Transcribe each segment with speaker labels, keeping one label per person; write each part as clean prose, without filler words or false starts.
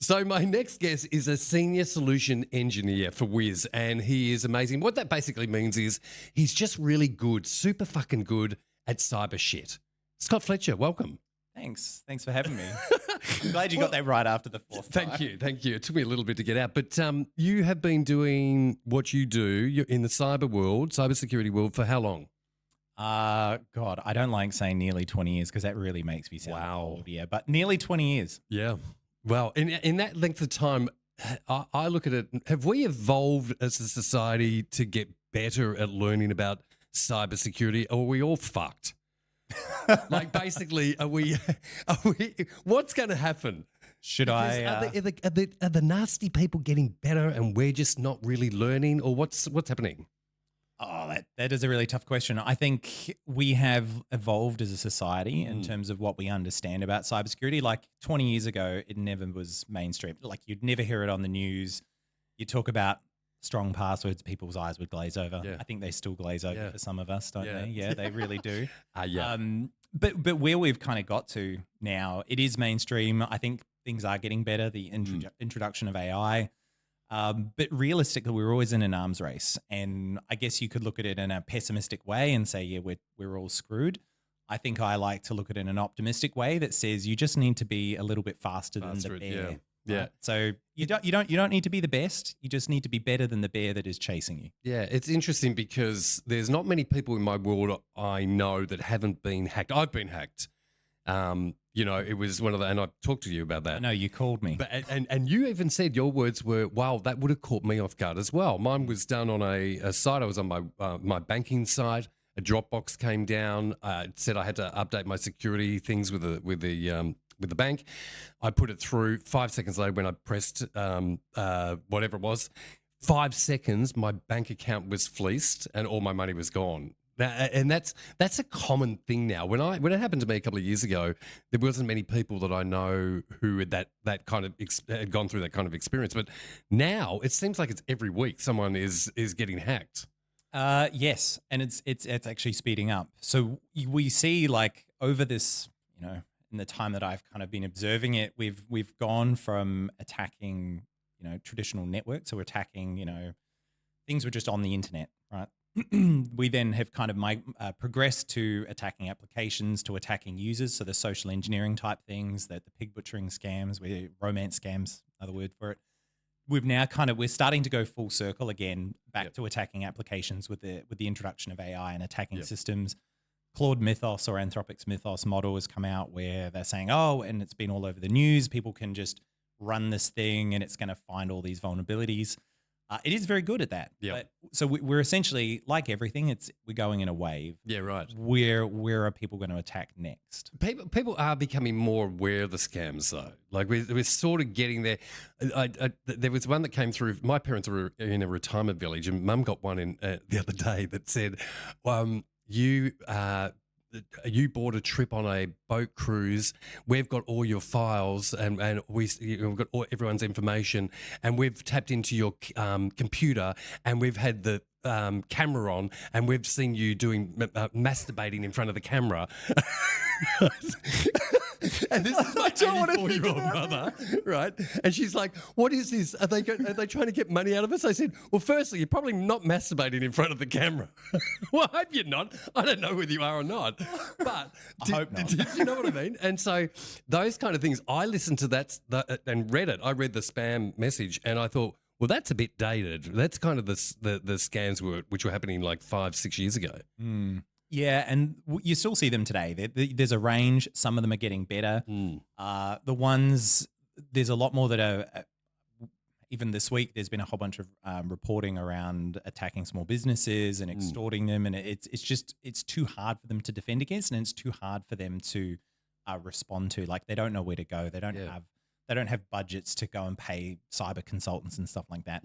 Speaker 1: So my next guest is a senior solution engineer for Wiz, and he is amazing. What that basically means is he's just really good, super fucking good at cyber shit. Scott Fletcher, welcome.
Speaker 2: Thanks for having me. I'm glad you got that right after the fourth time.
Speaker 1: Thank you. It took me a little bit to get out, but you have been doing what you do in the cyber world, cybersecurity world, for how long?
Speaker 2: God, I don't like saying nearly 20 years because that really makes me sound old, yeah, but nearly 20 years.
Speaker 1: Yeah. Well, in that length of time, I look at it, have we evolved as a society to get better at learning about cybersecurity, or are we all fucked? Like, basically, are we what's going to happen? Are the nasty people getting better and we're just not really learning, or what's happening?
Speaker 2: Oh, that is a really tough question. I think we have evolved as a society in terms of what we understand about cybersecurity. Like 20 years ago, it never was mainstream. Like you'd never hear it on the news. You talk about strong passwords, people's eyes would glaze over.
Speaker 1: Yeah.
Speaker 2: I think they still glaze over for some of us, don't
Speaker 1: Yeah.
Speaker 2: they? Yeah, they really do.
Speaker 1: Yeah.
Speaker 2: But where we've kind of got to now, it is mainstream. I think things are getting better. The introduction of AI. But realistically, we're always in an arms race. And I guess you could look at it in a pessimistic way and say, yeah, we're all screwed. I think I like to look at it in an optimistic way that says you just need to be a little bit faster than the bear.
Speaker 1: Yeah.
Speaker 2: Right? So you don't need to be the best. You just need to be better than the bear that is chasing you.
Speaker 1: Yeah, it's interesting because there's not many people in my world I know that haven't been hacked. I've been hacked. It was one of the, and I talked to you about that.
Speaker 2: I know you called me,
Speaker 1: but and you even said your words were, "Wow, that would have caught me off guard as well." Mine was done on a site. I was on my banking site. A Dropbox came down. It said I had to update my security things with the bank. I put it through. 5 seconds later, when I pressed whatever it was, 5 seconds, my bank account was fleeced and all my money was gone. And that's a common thing now. When it happened to me a couple of years ago, there wasn't many people that I know who had that kind of had gone through that kind of experience. But now it seems like it's every week someone is getting hacked.
Speaker 2: Yes, and it's actually speeding up. So we see, like, over this, in the time that I've kind of been observing it, we've gone from attacking, traditional networks, so we're attacking, things were just on the internet, right? We then have kind of progressed to attacking applications, to attacking users, so the social engineering type things, the pig butchering scams, romance scams, another word for it. We're starting to go full circle again back to attacking applications with the introduction of AI and attacking systems. Claude Mythos, or Anthropic's Mythos model, has come out where they're saying, and it's been all over the news, people can just run this thing and it's going to find all these vulnerabilities. It is very good at that.
Speaker 1: Yeah.
Speaker 2: So we're essentially, like everything, we're going in a wave.
Speaker 1: Yeah, right.
Speaker 2: Where are people going to attack next?
Speaker 1: People are becoming more aware of the scams, though. Like we're sort of getting there. There was one that came through. My parents were in a retirement village, and Mum got one in the other day that said, you bought a trip on a boat cruise. We've got all your files and we've got everyone's information, and we've tapped into your computer, and we've had the camera on, and we've seen you doing masturbating in front of the camera. And this is my 84-year-old mother, right? And she's like, "What is this? Are they trying to get money out of us?" I said, "Well, firstly, you're probably not masturbating in front of the camera." Well, I hope you're not. I don't know whether you are or not, but
Speaker 2: I hope not.
Speaker 1: Did you know what I mean? And so those kind of things, I listened to that and read it. I read the spam message, and I thought, well, that's a bit dated. That's kind of the scams which were happening like 5-6 years ago.
Speaker 2: Yeah, and you still see them today. There's a range. Some of them are getting better. The ones, there's a lot more that are, even this week, there's been a whole bunch of reporting around attacking small businesses and extorting them. And it's too hard for them to defend against, and it's too hard for them to respond to. Like, they don't know where to go. They don't have budgets to go and pay cyber consultants and stuff like that.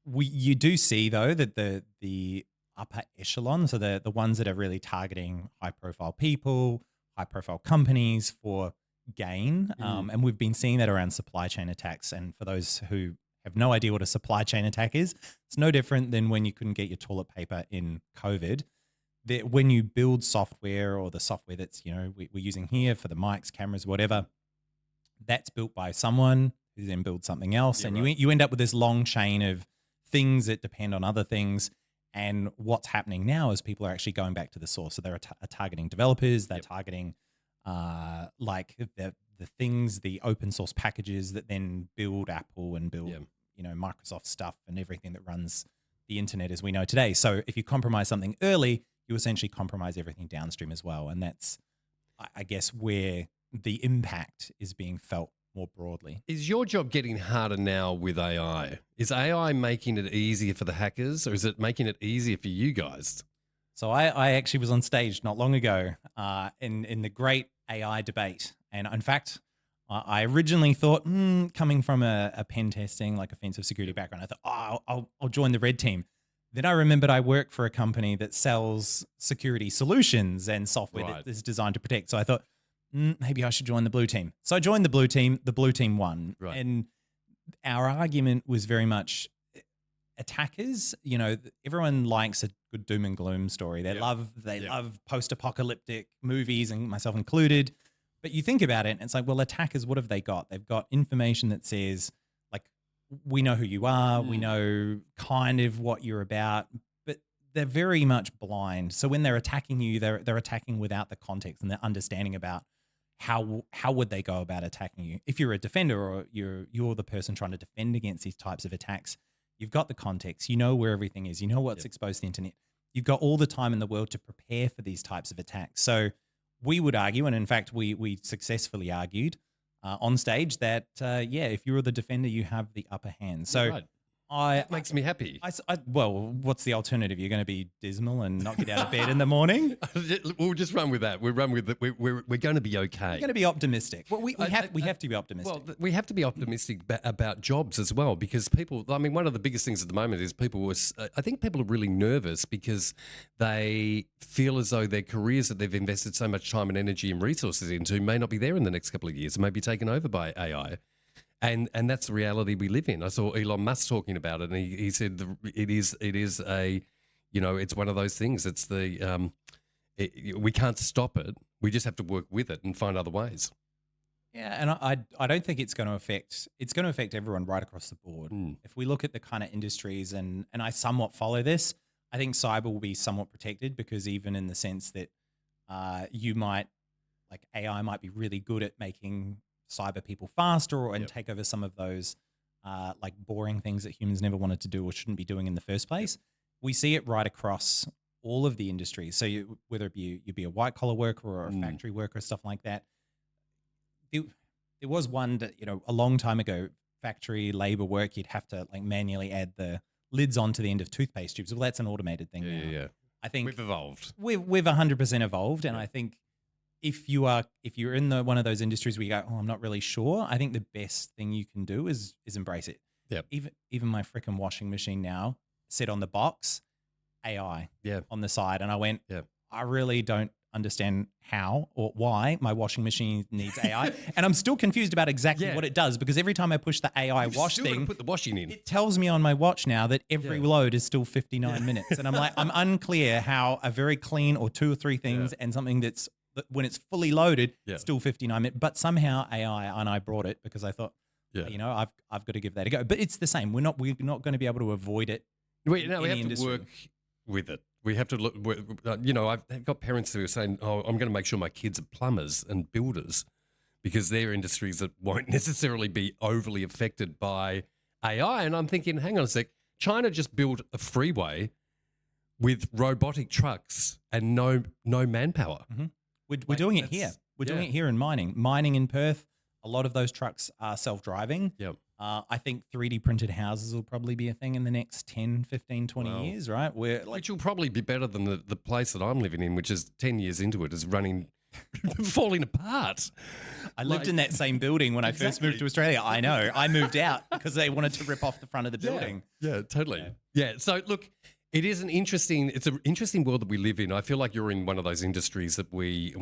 Speaker 2: You do see, though, that the upper echelon, so the ones that are really targeting high-profile people, high-profile companies for gain, and we've been seeing that around supply chain attacks. And for those who have no idea what a supply chain attack is, it's no different than when you couldn't get your toilet paper in COVID. When you build software, or the software that's we're using here for the mics, cameras, whatever, That's built by someone who then builds something else.
Speaker 1: Yeah,
Speaker 2: And
Speaker 1: right.
Speaker 2: you end up with this long chain of things that depend on other things. And what's happening now is people are actually going back to the source. So they're targeting developers, they're
Speaker 1: Yep.
Speaker 2: targeting like the things, the open source packages that then build Apple and build,
Speaker 1: Yeah.
Speaker 2: Microsoft stuff and everything that runs the internet as we know today. So if you compromise something early, you essentially compromise everything downstream as well. And that's, I guess, where the impact is being felt more broadly.
Speaker 1: Is your job getting harder now with AI? Is AI making it easier for the hackers, or is it making it easier for you guys?
Speaker 2: So I actually was on stage not long ago in the great AI debate. And in fact, I originally thought, coming from a pen testing, like offensive security background, I thought, I'll join the red team. Then I remembered I work for a company that sells security solutions and software
Speaker 1: Right.
Speaker 2: that is designed to protect. So I thought, maybe I should join the blue team. So I joined the blue team. The blue team won.
Speaker 1: Right.
Speaker 2: And our argument was very much attackers. Everyone likes a good doom and gloom story. They
Speaker 1: Yep.
Speaker 2: love post-apocalyptic movies, and myself included. But you think about it, and it's like, well, attackers, what have they got? They've got information that says, like, we know who you are, we know kind of what you're about, but they're very much blind. So when they're attacking you, they're attacking without the context and the understanding about how would they go about attacking you. If you're a defender or you're the person trying to defend against these types of attacks, you've got the context, you know where everything is, you know what's exposed to the internet. You've got all the time in the world to prepare for these types of attacks. So we would argue, and in fact, we successfully argued on stage that, if you're the defender, you have the upper hand. So
Speaker 1: Right.
Speaker 2: I
Speaker 1: That makes me happy.
Speaker 2: well, what's the alternative? You're going to be dismal and not get out of bed in the morning?
Speaker 1: We'll just run with that. We'll run with it. We're going to be okay.
Speaker 2: You're going to be optimistic. Well, we have to be optimistic.
Speaker 1: Well, we have to be optimistic about jobs as well, because people, I mean, one of the biggest things at the moment is I think people are really nervous because they feel as though their careers that they've invested so much time and energy and resources into may not be there in the next couple of years, may be taken over by AI. And that's the reality we live in. I saw Elon Musk talking about it, and he said it is a, it's one of those things. It's we can't stop it. We just have to work with it and find other ways.
Speaker 2: Yeah, and I don't think it's going to affect everyone right across the board. If we look at the kind of industries, and I somewhat follow this, I think cyber will be somewhat protected, because even in the sense that AI might be really good at making cyber people faster and take over some of those like boring things that humans never wanted to do or shouldn't be doing in the first place. We see it right across all of the industries. So whether it be a white collar worker or a factory worker, stuff like that. There was one that, a long time ago, factory labor work, you'd have to like manually add the lids onto the end of toothpaste tubes. Well, that's an automated thing now.
Speaker 1: Yeah.
Speaker 2: I think
Speaker 1: We've evolved.
Speaker 2: We've 100% evolved, and I think if you're in one of those industries where you go, oh, I'm not really sure, I think the best thing you can do is embrace it.
Speaker 1: Yep.
Speaker 2: Even my freaking washing machine now said on the box, AI on the side, and I went, I really don't understand how or why my washing machine needs AI, and I'm still confused about exactly what it does, because every time I push the AI wash thing,
Speaker 1: put the washing in.
Speaker 2: it tells me on my watch now that every load is still 59 minutes, and I'm like, I'm unclear how a very clean or two or three things and something that's when it's fully loaded, it's still 59 minutes, but somehow AI, and I brought it because I thought, I've got to give that a go. But it's the same. We're not going to be able to avoid it.
Speaker 1: We have to work with it. We have to look. I've got parents who are saying, "Oh, I'm going to make sure my kids are plumbers and builders, because they're industries that won't necessarily be overly affected by AI." And I'm thinking, hang on a sec. China just built a freeway with robotic trucks and no manpower.
Speaker 2: Mm-hmm. We're doing it here. We're doing it here in mining. Mining in Perth, a lot of those trucks are self-driving.
Speaker 1: Yep.
Speaker 2: I think 3D printed houses will probably be a thing in the next 10, 15, 20 years, right?
Speaker 1: Which will probably be better than the place that I'm living in, which is 10 years into it, is running, falling apart.
Speaker 2: I lived in that same building when I first moved to Australia. I know. I moved out because they wanted to rip off the front of the building.
Speaker 1: Yeah, totally. Yeah. So look, it's an interesting world that we live in. I feel like you're in one of those industries that we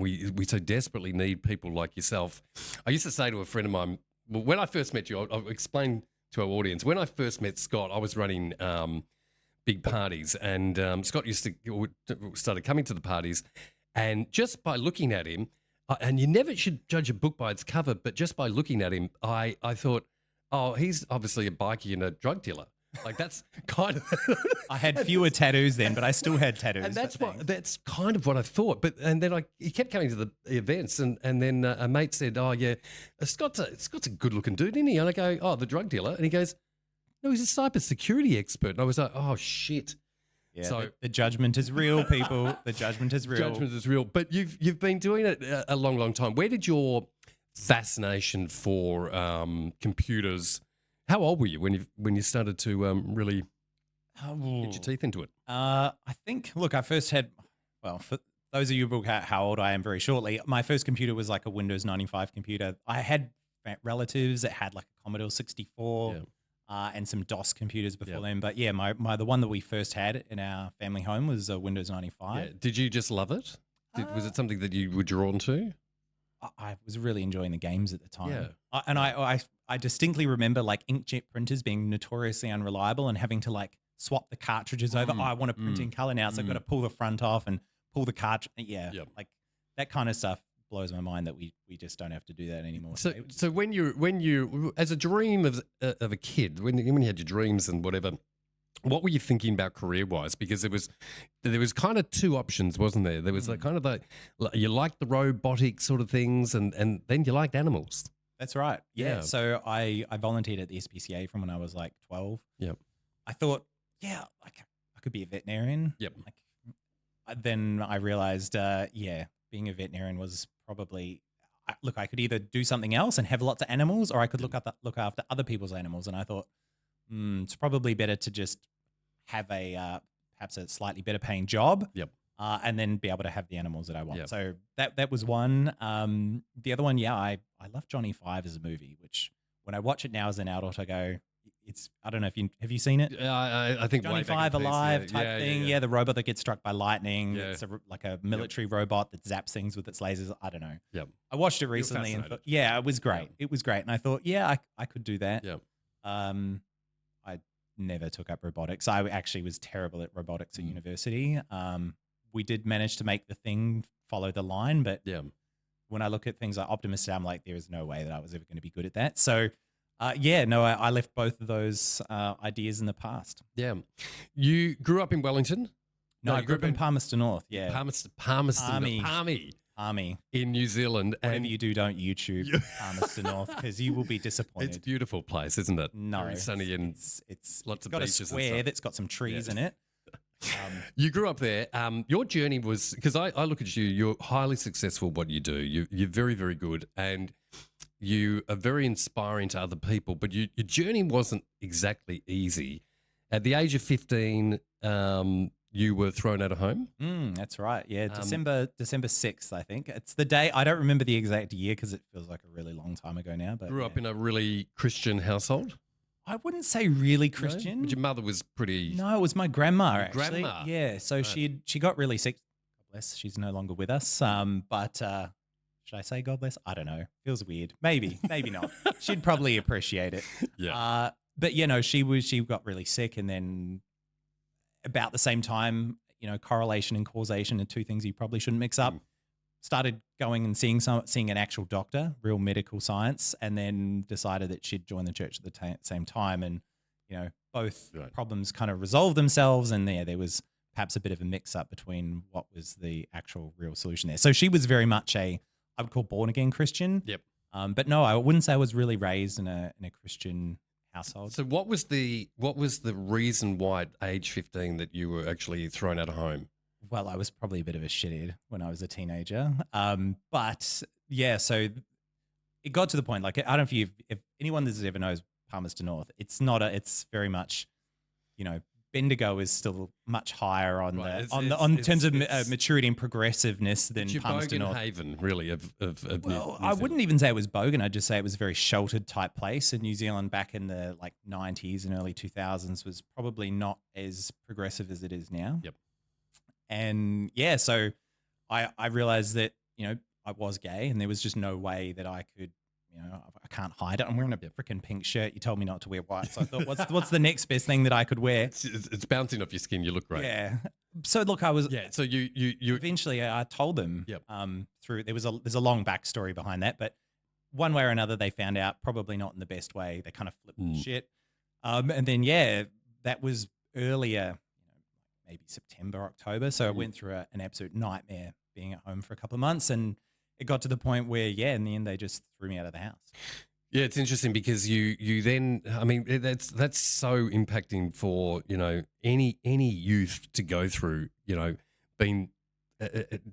Speaker 1: so desperately need people like yourself. I used to say to a friend of mine, well, when I first met you, I'll explain to our audience. When I first met Scott, I was running big parties, and Scott started coming to the parties, and just by looking at him, And you never should judge a book by its cover, but just by looking at him, I thought, oh, he's obviously a bikie and a drug dealer. Like that's kind of.
Speaker 2: I had fewer tattoos then, but I still had tattoos.
Speaker 1: And that's kind of what I thought. But and then he kept coming to the events, and then a mate said, "Oh yeah, Scott's a good looking dude, isn't he?" And I go, "Oh, the drug dealer," and he goes, "No, he's a cybersecurity expert." And I was like, "Oh shit."
Speaker 2: Yeah, so the judgment is real, people. The judgment is real.
Speaker 1: Judgment is real. But you've been doing it a long, long time. Where did your fascination for computers? How old were you when you started to really get your teeth into it?
Speaker 2: I think. Look, I first had. Well, for those of you who look at how old I am very shortly, my first computer was like a Windows 95 computer. I had relatives that had like a Commodore 64. Yeah. And some DOS computers before then. But yeah, the one that we first had in our family home was a Windows 95. Yeah.
Speaker 1: Did you just love it? Was it something that you were drawn to?
Speaker 2: I was really enjoying the games at the time.
Speaker 1: Yeah.
Speaker 2: I distinctly remember like inkjet printers being notoriously unreliable and having to like swap the cartridges over. Oh, I want to print in color now, so I've got to pull the front off and pull the cartridge. Yeah, like that kind of stuff blows my mind that we just don't have to do that anymore.
Speaker 1: So when you as a dream of a kid, when you had your dreams and whatever, what were you thinking about career wise? Because there was kind of two options, wasn't there? There was like kind of like you liked the robotic sort of things, and then you liked animals.
Speaker 2: That's right. Yeah. So I volunteered at the SPCA from when I was like 12.
Speaker 1: Yep.
Speaker 2: I thought, like I could be a veterinarian.
Speaker 1: Yep.
Speaker 2: Then I realized, being a veterinarian was probably I could either do something else and have lots of animals, or I could look after other people's animals. And I thought, it's probably better to just have perhaps a slightly better paying job.
Speaker 1: Yep.
Speaker 2: And then be able to have the animals that I want.
Speaker 1: Yep.
Speaker 2: So that was one. The other one, I love Johnny Five as a movie, which when I watch it now as an adult, I go, I don't know if have you seen it?
Speaker 1: I think
Speaker 2: Johnny Five Alive type thing. Yeah, the robot that gets struck by lightning.
Speaker 1: Yeah.
Speaker 2: It's like a military robot that zaps things with its lasers. I don't know.
Speaker 1: Yep.
Speaker 2: I watched it recently and thought, it was great. It was great. And I thought, I could do that.
Speaker 1: Yep.
Speaker 2: I never took up robotics. I actually was terrible at robotics at university. We did manage to make the thing follow the line, but when I look at things like Optimus, I'm like, there is no way that I was ever going to be good at that. So I left both of those ideas in the past. Yeah.
Speaker 1: You grew up in Wellington?
Speaker 2: No, I grew up in Palmerston North. Yeah.
Speaker 1: Palmy in New Zealand.
Speaker 2: Whatever you do, don't YouTube Palmerston North because you will be disappointed.
Speaker 1: It's a beautiful place, isn't it?
Speaker 2: No,
Speaker 1: very sunny and
Speaker 2: it's
Speaker 1: lots of
Speaker 2: got
Speaker 1: beaches.
Speaker 2: A square that's got some trees in it.
Speaker 1: You grew up there. Your journey was because I look at you. You're highly successful. What you do, you're very, very good, and you are very inspiring to other people. But your journey wasn't exactly easy. At the age of 15, you were thrown out of home.
Speaker 2: That's right. Yeah, December 6th, I think. It's the day. I don't remember the exact year because it feels like a really long time ago now. But
Speaker 1: grew up in a really Christian household.
Speaker 2: I wouldn't say really Christian.
Speaker 1: No? But your mother was pretty.
Speaker 2: No, it was my grandma actually.
Speaker 1: Grandma.
Speaker 2: Yeah. So she got really sick. God bless. She's no longer with us. But should I say God bless? I don't know. Feels weird. Maybe not. She'd probably appreciate it.
Speaker 1: Yeah.
Speaker 2: But she got really sick, and then about the same time, correlation and causation are two things you probably shouldn't mix up. Started going and seeing an actual doctor, real medical science, and then decided that she'd join the church at the same time. And, both problems kind of resolved themselves. And there was perhaps a bit of a mix up between what was the actual real solution there. So she was very much I would call born again Christian.
Speaker 1: Yep.
Speaker 2: But no, I wouldn't say I was really raised in a Christian household.
Speaker 1: So what was the reason why at age 15 that you were actually thrown out of home?
Speaker 2: Well, I was probably a bit of a shithead when I was a teenager. But yeah, so it got to the point, like, I don't know if anyone that ever knows Palmerston North, it's very much, Bendigo is still much higher on terms of maturity and progressiveness than Palmerston North.
Speaker 1: Haven, really, of
Speaker 2: well, I wouldn't even say it was bogan. I'd just say it was a very sheltered type place. And New Zealand back in the 90s and early 2000s was probably not as progressive as it is now.
Speaker 1: Yep.
Speaker 2: And so I realized that, I was gay and there was just no way that I could, I can't hide it. I'm wearing a
Speaker 1: Yep.
Speaker 2: freaking pink shirt. You told me not to wear white. So I thought, what's the next best thing that I could wear?
Speaker 1: It's bouncing off your skin. You look great.
Speaker 2: Yeah. So look, I was
Speaker 1: Yeah. So you
Speaker 2: eventually I told them
Speaker 1: Yep.
Speaker 2: through there's a long backstory behind that, but one way or another they found out, probably not in the best way. They kind of flipped the shit. And then that was earlier, maybe September, October. So I went through an absolute nightmare being at home for a couple of months, and it got to the point where in the end they just threw me out of the house.
Speaker 1: Yeah, it's interesting because you then, I mean, that's so impacting for any youth to go through, being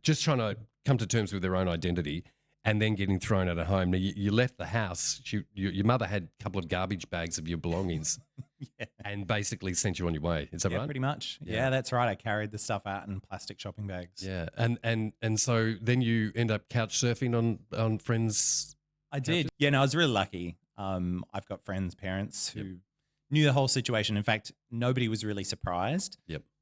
Speaker 1: just trying to come to terms with their own identity and then getting thrown out of home. Now, you left the house. Your mother had a couple of garbage bags of your belongings and basically sent you on your way. Is that right?
Speaker 2: Pretty much.
Speaker 1: Yeah.
Speaker 2: Yeah, that's right. I carried the stuff out in plastic shopping bags.
Speaker 1: Yeah, and so then you end up couch surfing on friends.
Speaker 2: I did. Yeah, no, I was really lucky. I've got friends, parents who knew the whole situation. In fact, nobody was really surprised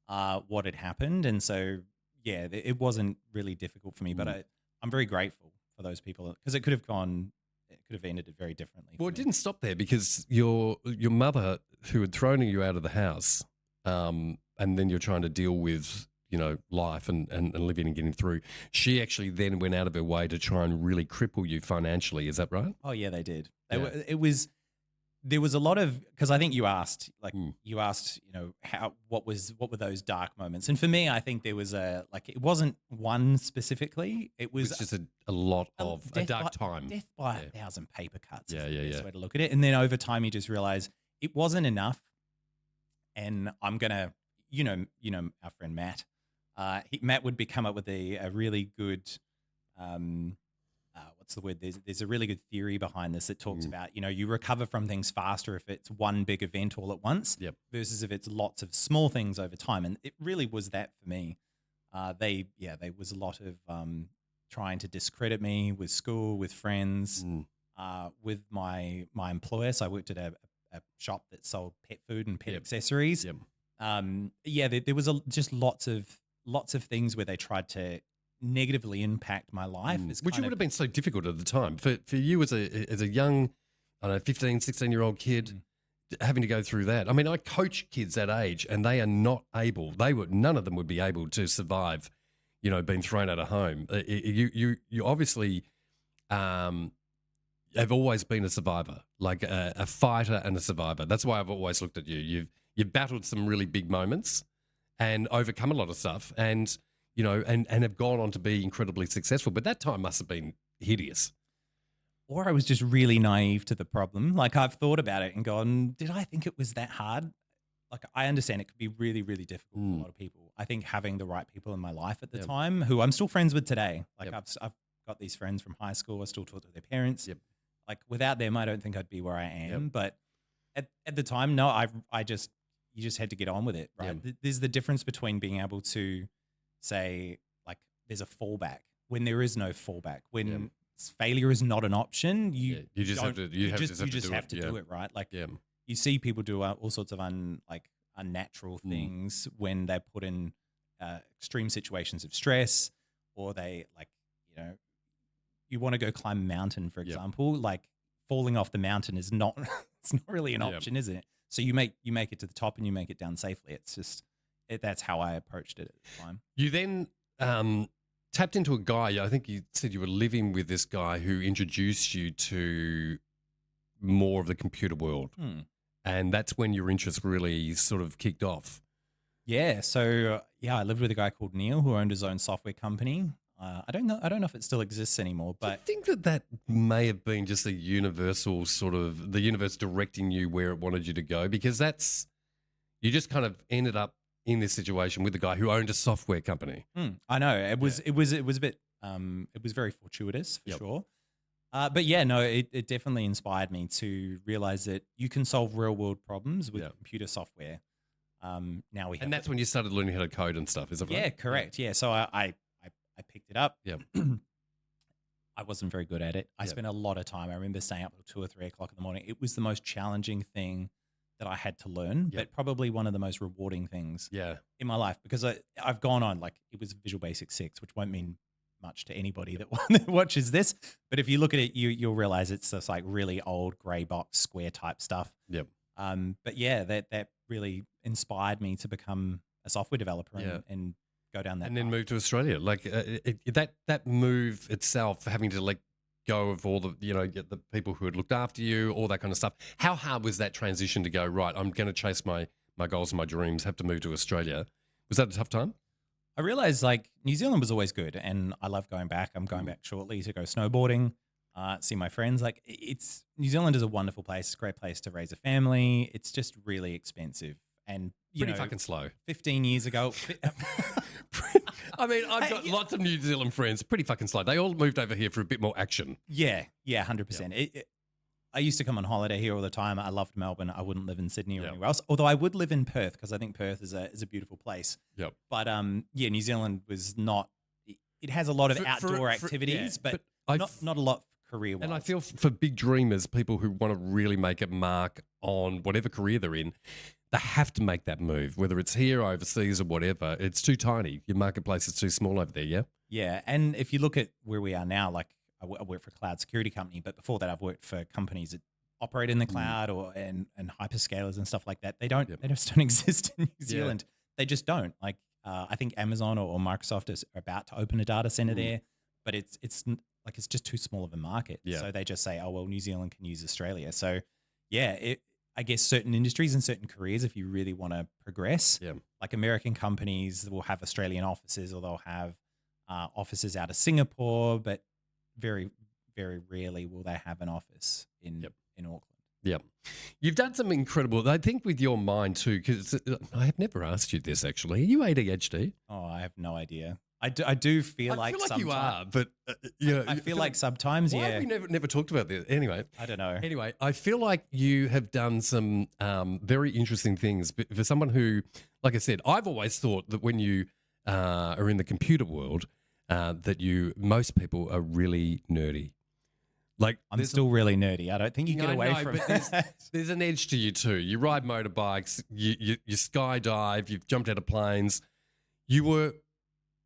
Speaker 2: what had happened. And so, it wasn't really difficult for me, but I'm very grateful for those people because it could have ended it very differently.
Speaker 1: Well, it didn't stop there because your mother, who had thrown you out of the house, and then you're trying to deal with life and living and getting through. She actually then went out of her way to try and really cripple you financially. Is that right?
Speaker 2: Oh yeah, they did. There was a lot of, because I think you asked what were those dark moments, and for me, I think there was it wasn't one specifically. It was
Speaker 1: just a lot of a dark time.
Speaker 2: Death by 1,000 paper cuts.
Speaker 1: Yeah.
Speaker 2: That's the way to look at it. And then over time, you just realize it wasn't enough, and I'm gonna, our friend Matt. Matt would come up with a really good, what's the word? There's a really good theory behind this that talks about, you recover from things faster if it's one big event all at once versus if it's lots of small things over time. And it really was that for me. There was a lot of trying to discredit me with school, with friends, with my employer. So I worked at a shop that sold pet food and pet accessories. There was just lots of things where they tried to negatively impact my life.
Speaker 1: Which would have been so difficult at the time. For you as a young, 15, 16-year-old kid, having to go through that. I mean, I coach kids that age and they are not able, none of them would be able to survive, being thrown out of home. You obviously have always been a survivor, like a fighter and a survivor. That's why I've always looked at you. You've battled some really big moments and overcome a lot of stuff and have gone on to be incredibly successful. But that time must have been hideous.
Speaker 2: Or I was just really naive to the problem. Like I've thought about it and gone, did I think it was that hard? Like I understand it could be really, really difficult for a lot of people. I think having the right people in my life at the time, who I'm still friends with today. Like I've got these friends from high school. I still talk to their parents. Like without them, I don't think I'd be where I am. But at the time, no, you just had to get on with it, right? There's the difference between being able to say, like, there's a fallback when there is no fallback. When failure is not an option, you just have to do it, right? Like, you see people do all sorts of unnatural things when they're put in extreme situations of stress, or they you want to go climb a mountain, for example, like falling off the mountain is not it's not really an option, is it? So you make it to the top and you make it down safely. It's just that's how I approached it at the time.
Speaker 1: You then tapped into a guy. I think you said you were living with this guy who introduced you to more of the computer world, and that's when your interest really sort of kicked off.
Speaker 2: Yeah. So I lived with a guy called Neil who owned his own software company. I don't know if it still exists anymore, but
Speaker 1: I think that may have been just a universal sort of the universe directing you where it wanted you to go, because you just kind of ended up in this situation with the guy who owned a software company.
Speaker 2: I know it was a bit it was very fortuitous for sure. But it definitely inspired me to realize that you can solve real world problems with computer software. Now we have,
Speaker 1: and that's when you started learning how to code and stuff. Is that right?
Speaker 2: Yeah, correct. Yeah, so I picked it up.
Speaker 1: Yeah.
Speaker 2: I wasn't very good at it. I spent a lot of time. I remember staying up till 2 or 3 o'clock in the morning. It was the most challenging thing that I had to learn, but probably one of the most rewarding things in my life, because I've gone on, like, it was Visual Basic 6, which won't mean much to anybody that watches this, but if you look at it, you'll realize it's this like really old gray box square type stuff.
Speaker 1: Yep.
Speaker 2: But yeah, that really inspired me to become a software developer and go down that
Speaker 1: and
Speaker 2: path.
Speaker 1: then move to Australia. Like that move itself, having to let go of all the the people who had looked after you, all that kind of stuff. How hard was that transition to go, right, I'm going to chase my goals and my dreams, have to move to Australia? Was that a tough time?
Speaker 2: I realized like New Zealand was always good, and I love going back. I'm going back shortly to go snowboarding, see my friends. Like New Zealand is a wonderful place. It's a great place to raise a family. It's just really expensive and
Speaker 1: pretty fucking slow.
Speaker 2: 15 years ago.
Speaker 1: I mean, I've got lots of New Zealand friends. Pretty fucking slow. They all moved over here for a bit more action.
Speaker 2: Yeah, 100%. I used to come on holiday here all the time. I loved Melbourne. I wouldn't live in Sydney or anywhere else. Although I would live in Perth because I think Perth is a beautiful place.
Speaker 1: Yep.
Speaker 2: But New Zealand was not. It has a lot of outdoor activities, but not a lot career-wise.
Speaker 1: And I feel for big dreamers, people who want to really make a mark on whatever career they're in, they have to make that move, whether it's here, overseas, or whatever. It's too tiny. Your marketplace is too small over there, yeah?
Speaker 2: Yeah, and if you look at where we are now, like I work for a cloud security company, but before that I've worked for companies that operate in the cloud and hyperscalers and stuff like that. They just don't exist in New Zealand. They just don't. Like I think Amazon or Microsoft is about to open a data center there, but it's just too small of a market.
Speaker 1: Yeah.
Speaker 2: So they just say, oh, well, New Zealand can use Australia. So yeah, I guess certain industries and certain careers, if you really want to progress, like American companies will have Australian offices, or they'll have offices out of Singapore, but very, very rarely will they have an office in Auckland.
Speaker 1: Yep. You've done some incredible, I think, with your mind too, because I have never asked you this actually. Are you ADHD?
Speaker 2: Oh, I have no idea. I do feel like
Speaker 1: you are, but
Speaker 2: I feel like sometimes,
Speaker 1: why have we never talked about this? Anyway,
Speaker 2: I don't know.
Speaker 1: Anyway, I feel like you have done some very interesting things. But for someone who, like I said, I've always thought that when you are in the computer world, that most people are really nerdy. Like
Speaker 2: I'm still really nerdy. I don't think you get away from it.
Speaker 1: There's an edge to you too. You ride motorbikes, you skydive, you've jumped out of planes. You were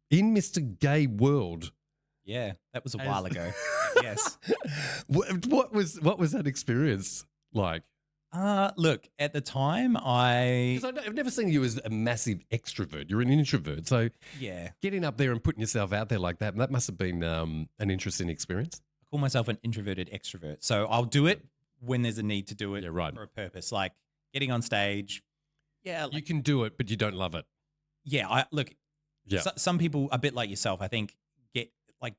Speaker 1: in Mr. Gay World.
Speaker 2: Yeah, that was a while ago. Yes.
Speaker 1: What was that experience like?
Speaker 2: Look, at the time,
Speaker 1: Because I've never seen you as a massive extrovert. You're an introvert. So getting up there and putting yourself out there like that must have been an interesting experience.
Speaker 2: I call myself an introverted extrovert. So I'll do it when there's a need to do it
Speaker 1: right.
Speaker 2: for a purpose, like getting on stage. Yeah.
Speaker 1: You can do it, but you don't love it.
Speaker 2: Yeah. Some people, a bit like yourself, I think,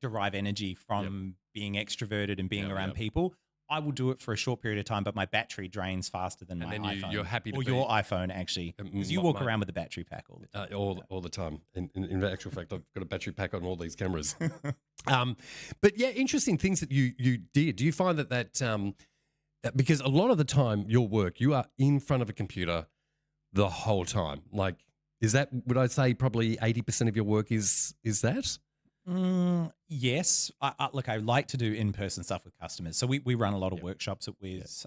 Speaker 2: derive energy from being extroverted and being around people. I will do it for a short period of time, but my battery drains faster than my iPhone.
Speaker 1: You're happy to
Speaker 2: your iPhone, actually, because you walk around with a battery pack all the time.
Speaker 1: All the time. In actual fact, I've got a battery pack on all these cameras. But yeah, interesting things that you did. Do you find that because a lot of the time, your work, you are in front of a computer the whole time. Like, is that, would I say probably 80% of your work is that?
Speaker 2: Yes. I like to do in-person stuff with customers. So we run a lot of workshops at Wiz.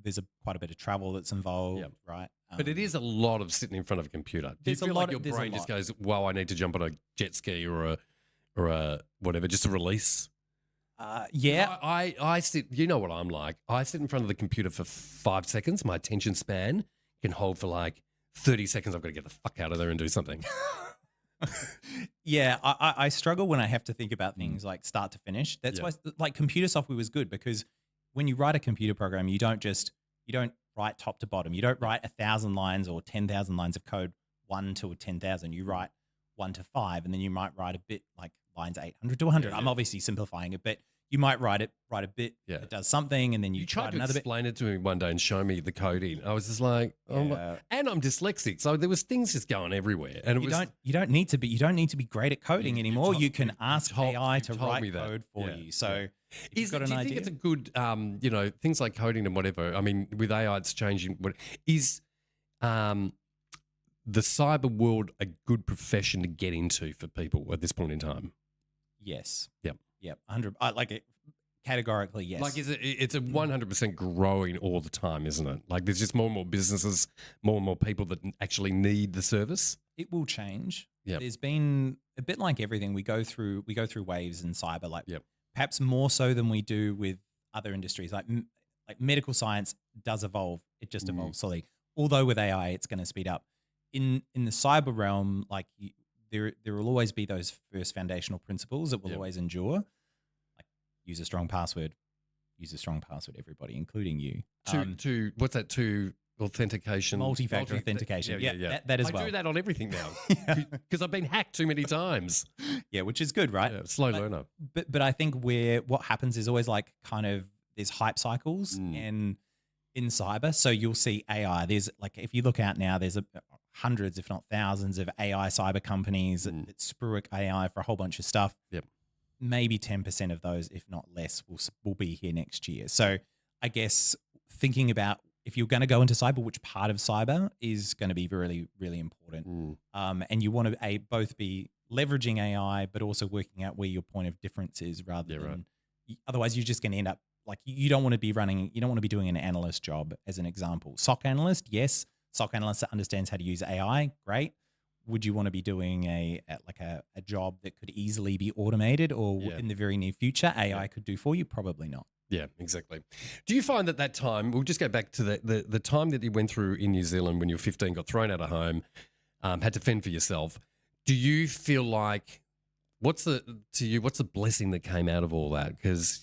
Speaker 2: There's quite a bit of travel that's involved, right?
Speaker 1: But it is a lot of sitting in front of a computer. Do you feel like your brain just goes, well, I need to jump on a jet ski or a whatever, just a release?
Speaker 2: Yeah.
Speaker 1: I sit, you know what I'm like. I sit in front of the computer for 5 seconds. My attention span can hold for like 30 seconds. I've got to get the fuck out of there and do something.
Speaker 2: Yeah, I struggle when I have to think about things like start to finish. That's why like computer software was good, because when you write a computer program, you don't write top to bottom. You don't write 1,000 lines or 10,000 lines of code 1 to 10,000. You write 1 to 5, and then you might write a bit like lines 800 to 100. I'm obviously simplifying it, but you might write a bit that does something, and then you
Speaker 1: tried to
Speaker 2: another
Speaker 1: explain it to me one day and show me the coding. I was just like, and I'm dyslexic, so there was things just going everywhere. And
Speaker 2: you don't need to be great at coding anymore. You can ask AI to write code for you. So if you've got an idea,
Speaker 1: do you think it's a good, things like coding and whatever? I mean, with AI, it's changing. Is the cyber world a good profession to get into for people at this point in time?
Speaker 2: Yes.
Speaker 1: Yep.
Speaker 2: 100. I like it. Categorically, yes.
Speaker 1: Like, it's a 100% growing all the time, isn't it? Like, there's just more and more businesses, more and more people that actually need the service.
Speaker 2: It will change.
Speaker 1: Yep.
Speaker 2: There's been a bit like everything. We go through waves in cyber, like
Speaker 1: Yep.
Speaker 2: perhaps more so than we do with other industries. Like medical science does evolve. It just evolves slowly. Although with AI, it's going to speed up. In the cyber realm, like there will always be those first foundational principles that will always endure. Like use a strong password, everybody, including you.
Speaker 1: To what's that? To authentication,
Speaker 2: multi-factor authentication. Yeah. That as well.
Speaker 1: I do that on everything now because I've been hacked too many times.
Speaker 2: Yeah, which is good, right?
Speaker 1: Yeah, slow learner.
Speaker 2: But I think what happens is always like kind of there's hype cycles and in cyber. So you'll see AI. There's like if you look out now, there's hundreds, if not thousands, of AI cyber companies that sprue AI for a whole bunch of stuff.
Speaker 1: Yep.
Speaker 2: Maybe 10% of those, if not less, will be here next year. So I guess thinking about if you're going to go into cyber, which part of cyber is going to be really, really important. And you want to both be leveraging AI, but also working out where your point of difference is rather than otherwise you're just going to end up like you don't want to be doing an analyst job as an example. SOC analyst, yes. SOC analyst that understands how to use AI, great. Would you want to be doing a job that could easily be automated or in the very near future AI could do for you? Probably not.
Speaker 1: Yeah, exactly. Do you find that time, we'll just go back to the time that you went through in New Zealand when you were 15, got thrown out of home, had to fend for yourself. Do you feel like, what's the blessing that came out of all that? Because,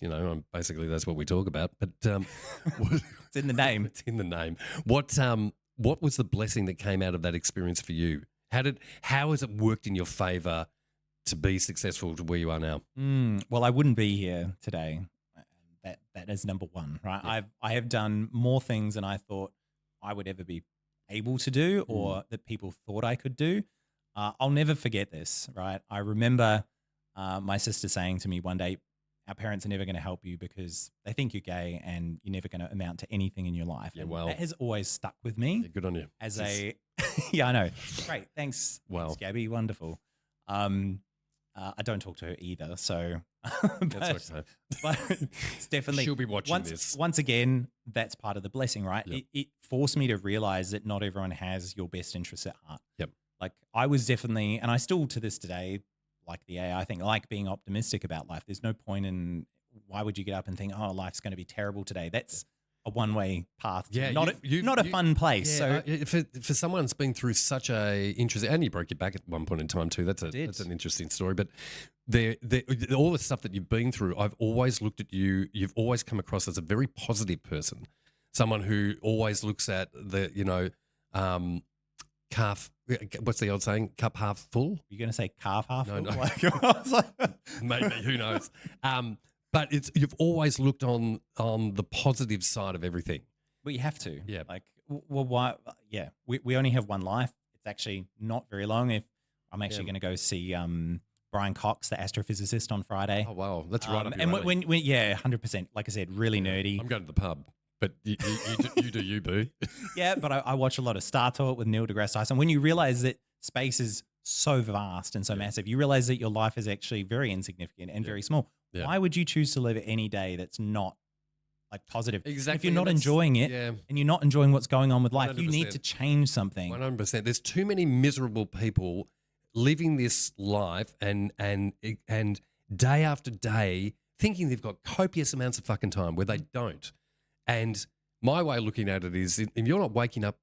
Speaker 1: basically that's what we talk about. But
Speaker 2: it's in the name.
Speaker 1: It's in the name. What was the blessing that came out of that experience for you? How has it worked in your favor to be successful to where you are now?
Speaker 2: Well, I wouldn't be here today. That is number one, right? Yeah. I have done more things than I thought I would ever be able to do or that people thought I could do. I'll never forget this, right? I remember my sister saying to me one day, our parents are never going to help you because they think you're gay and you're never going to amount to anything in your life. Yeah, well, that has always stuck with me.
Speaker 1: Yeah, good on you.
Speaker 2: Yeah, I know. Great. Thanks.
Speaker 1: Wow.
Speaker 2: Thanks, Gabby. Wonderful. I don't talk to her either, so
Speaker 1: that's okay.
Speaker 2: But it's definitely
Speaker 1: she'll be watching this.
Speaker 2: Once again, that's part of the blessing, right? Yep. It forced me to realize that not everyone has your best interests at heart.
Speaker 1: Yep.
Speaker 2: Like I was definitely, and I still to this day, like the AI thing, like being optimistic about life. There's no point in why would you get up and think, oh, life's going to be terrible today? That's a one-way path.
Speaker 1: Yeah,
Speaker 2: not a fun place.
Speaker 1: Yeah, so for someone's been through such a interesting, and you broke your back at one point in time too. That's an interesting story. But all the stuff that you've been through, I've always looked at you. You've always come across as a very positive person, someone who always looks at the calf. What's the old saying? Cup half full.
Speaker 2: You're going to say calf half full?
Speaker 1: No. Maybe, who knows? But you've always looked on the positive side of everything.
Speaker 2: Well, you have to.
Speaker 1: Yeah.
Speaker 2: Like, well, why? Yeah. We only have one life. It's actually not very long. If I'm actually going to go see Brian Cox, the astrophysicist, on Friday.
Speaker 1: Oh wow, that's right up your
Speaker 2: and
Speaker 1: alley.
Speaker 2: when 100%. Like I said, really nerdy.
Speaker 1: I'm going to the pub. But you do you, boo.
Speaker 2: Yeah, but I watch a lot of Star Talk with Neil deGrasse Tyson. When you realize that space is so vast and so massive, you realize that your life is actually very insignificant and very small. Yeah. Why would you choose to live any day that's not like positive?
Speaker 1: Exactly.
Speaker 2: If you're not enjoying it and you're not enjoying what's going on with life, 100%. You need to change something.
Speaker 1: 100%. There's too many miserable people living this life and day after day thinking they've got copious amounts of fucking time where they don't. And my way of looking at it is if you're not waking up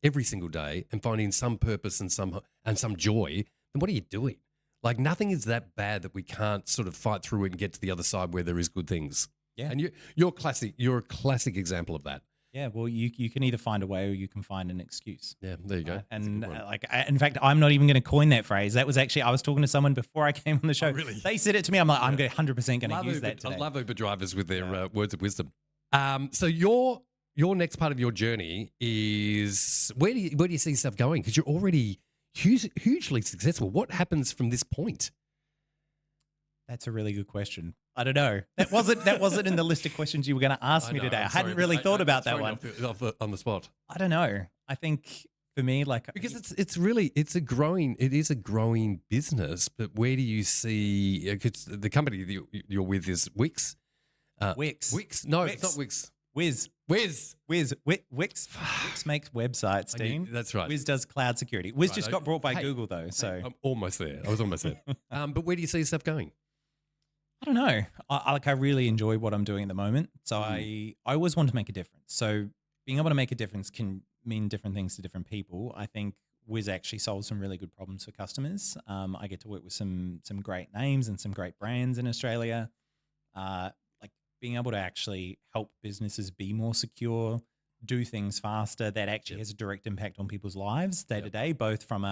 Speaker 1: every single day and finding some purpose and some joy, then what are you doing? Like nothing is that bad that we can't sort of fight through it and get to the other side where there is good things.
Speaker 2: Yeah.
Speaker 1: And you're a classic example of that.
Speaker 2: Yeah, well, you can either find a way or you can find an excuse.
Speaker 1: Yeah, there you go.
Speaker 2: And in fact, I'm not even going to coin that phrase. That was actually, I was talking to someone before I came on the show.
Speaker 1: Oh, really?
Speaker 2: They said it to me. I'm like, I'm 100% going to use that today.
Speaker 1: I love Uber drivers with their words of wisdom. So your next part of your journey is where do you see stuff going? Because you're already hugely successful. What happens from this point?
Speaker 2: That's a really good question. I don't know. That wasn't in the list of questions you were going to ask me today. I hadn't really thought about that one.
Speaker 1: On the spot.
Speaker 2: I don't know. I think for me, like
Speaker 1: because it is a growing business. But where do you see? Because the company that you're with is Wix.
Speaker 2: Wix.
Speaker 1: Wix. No,
Speaker 2: Wix.
Speaker 1: it's not Wix.
Speaker 2: Wiz.
Speaker 1: Wix.
Speaker 2: Wix makes websites, Dean.
Speaker 1: That's right.
Speaker 2: Wiz does cloud security. Wiz
Speaker 1: Right,
Speaker 2: just got brought by Google, though. So
Speaker 1: I'm almost there. I was almost there. But where do you see yourself going?
Speaker 2: I don't know. I really enjoy what I'm doing at the moment. So I always want to make a difference. So being able to make a difference can mean different things to different people. I think Wiz actually solves some really good problems for customers. I get to work with some great names and some great brands in Australia. Like being able to actually help businesses be more secure, do things faster, that actually has a direct impact on people's lives day to day, both from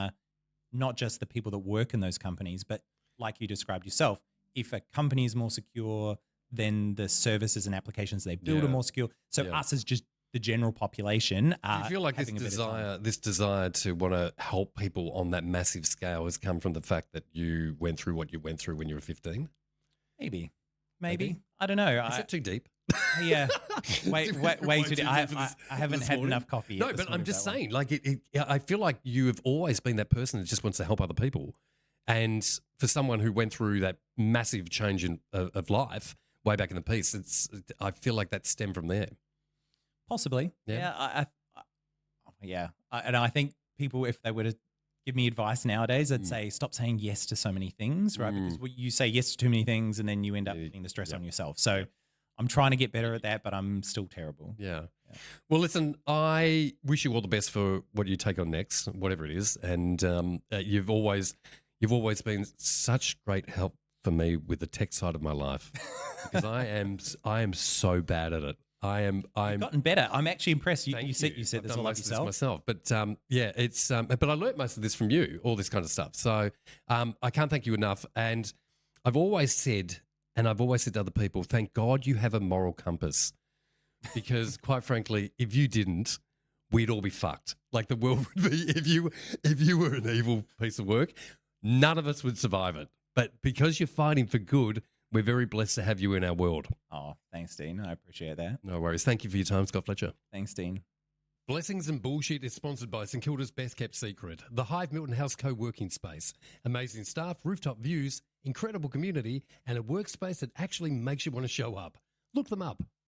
Speaker 2: not just the people that work in those companies, but like you described yourself, if a company is more secure, then the services and applications they build are more secure. So us as just the general population.
Speaker 1: Do you feel like this desire to want to help people on that massive scale has come from the fact that you went through what you went through when you were 15?
Speaker 2: Maybe. I don't know.
Speaker 1: Is it too deep?
Speaker 2: Yeah, way too deep. I haven't had enough coffee yet.
Speaker 1: No, but I'm just saying, like, I feel like you have always been that person that just wants to help other people. And for someone who went through that massive change of life way back in the piece, I feel like that stemmed from there.
Speaker 2: Possibly. Yeah. And I think people, if they were to give me advice nowadays, I'd say stop saying yes to so many things, right? Because you say yes to too many things and then you end up putting the stress on yourself. So I'm trying to get better at that, but I'm still terrible.
Speaker 1: Yeah. Well, listen, I wish you all the best for what you take on next, whatever it is. And you've always been such great help for me with the tech side of my life because I am so bad at it. You've
Speaker 2: gotten better. I'm actually impressed. You said this all up yourself.
Speaker 1: Myself, but it's. But I learnt most of this from you, all this kind of stuff. So I can't thank you enough. And I've always said to other people, thank God you have a moral compass, because quite frankly, if you didn't, we'd all be fucked. Like the world would be if you were an evil piece of work, none of us would survive it. But because you're fighting for good, we're very blessed to have you in our world.
Speaker 2: Oh, thanks, Dean. I appreciate that.
Speaker 1: No worries. Thank you for your time, Scott Fletcher.
Speaker 2: Thanks, Dean.
Speaker 1: Blessings and Bullshit is sponsored by St Kilda's best kept secret, the Hive Milton House co-working space. Amazing staff, rooftop views, incredible community, and a workspace that actually makes you want to show up. Look them up.